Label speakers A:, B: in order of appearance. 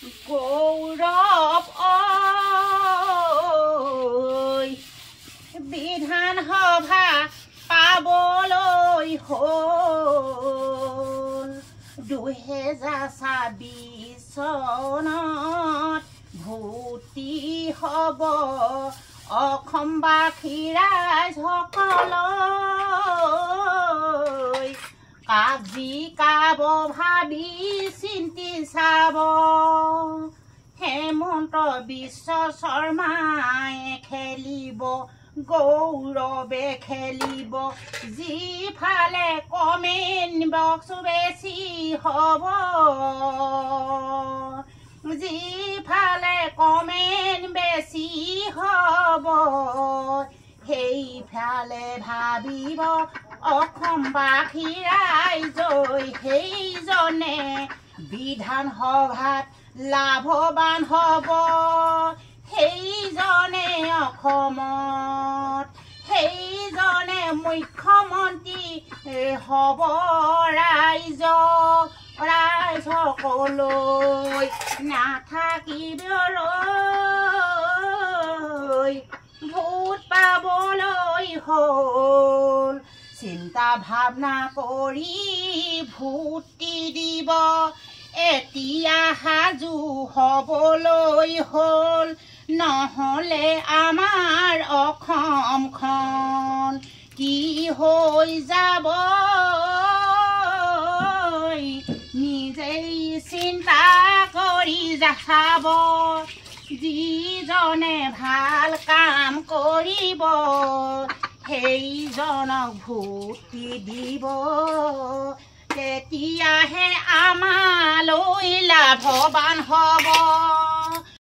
A: গৌৰৱ বিধান সভা পাবলৈ হ'ল 2026 চনত ভোটি হ'ব অসমবাসী ৰাইজসকললৈ কাক জিকাব ভাবি চিন্তি চাব হেমন্ত বিশ্ব শৰ্মাই খেলিব গৌৰৱে খেলিব যিফালে কমেণ্ট বক্স বেছি হ'ব যিফালে কমেণ্ট বেছি হ'ব সেইফালে ভাবিব অসমবাসী ৰাইজই সেইজনে বিধানসভাত লাভৱান হ'ব সেইজনে অসমত সেইজনে মুখ্যমন্ত্ৰী হ'ব ৰাইজসকলৈ নাথাকিবলৈ ভোট পাবলৈ হ'ল চিন্তা ভাৱনা কৰি ভোট দিব এতিয়া সাজু হ'বলৈ হ'ল নহ'লে আমাৰ অসমখন কি হৈ যাব নিজেই চিন্তা কৰি চাব যিজনে ভাল কাম কৰিব সেইজনক ভোট দিব তেতিয়াহে আমালৈ লাভৱান হ'ব